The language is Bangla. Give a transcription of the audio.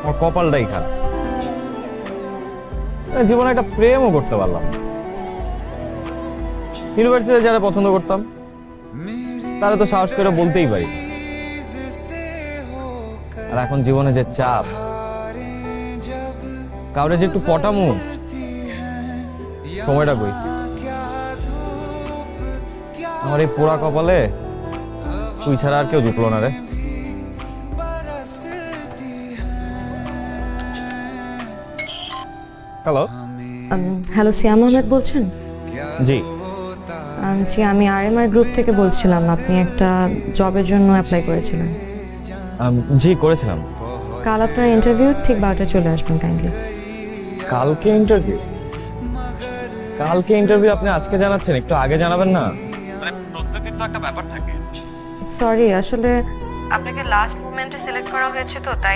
আমার কপালটাই খারাপ, জীবনে একটা প্রেমও করতে পারলাম না। ইউনিভার্সিটিতে যারা পছন্দ করতাম তারা তো সাহস করে বলতেই পারি, আর এখন জীবনে যে চাপ, কাউরে যে একটু পটামু, সময়টা কই। আমার এই পোড়া কপালে তুই ছাড়া আর কেউ জুটলো না রে। হ্যালো। হ্যালো, সিয়াম আহমেদ বলছেন? জি। জি, আমি আরএমআর গ্রুপ থেকে বলছিলাম। আপনি একটা জবের জন্য অ্যাপ্লাই করেছিলেন। জি করেছিলাম। কাল আপনার ইন্টারভিউ, ঠিক 12টায় চলে আসবেন কাইন্ডলি। কালকে ইন্টারভিউ? কালকে ইন্টারভিউ আপনি আজকে জানাচ্ছেন, একটু আগে জানাবেন না? প্রস্তুতির তো একটা ব্যাপার থাকে। সরি, আসলে আপনাকে লাস্ট মোমেন্টে সিলেক্ট করা হয়েছে, তো তাই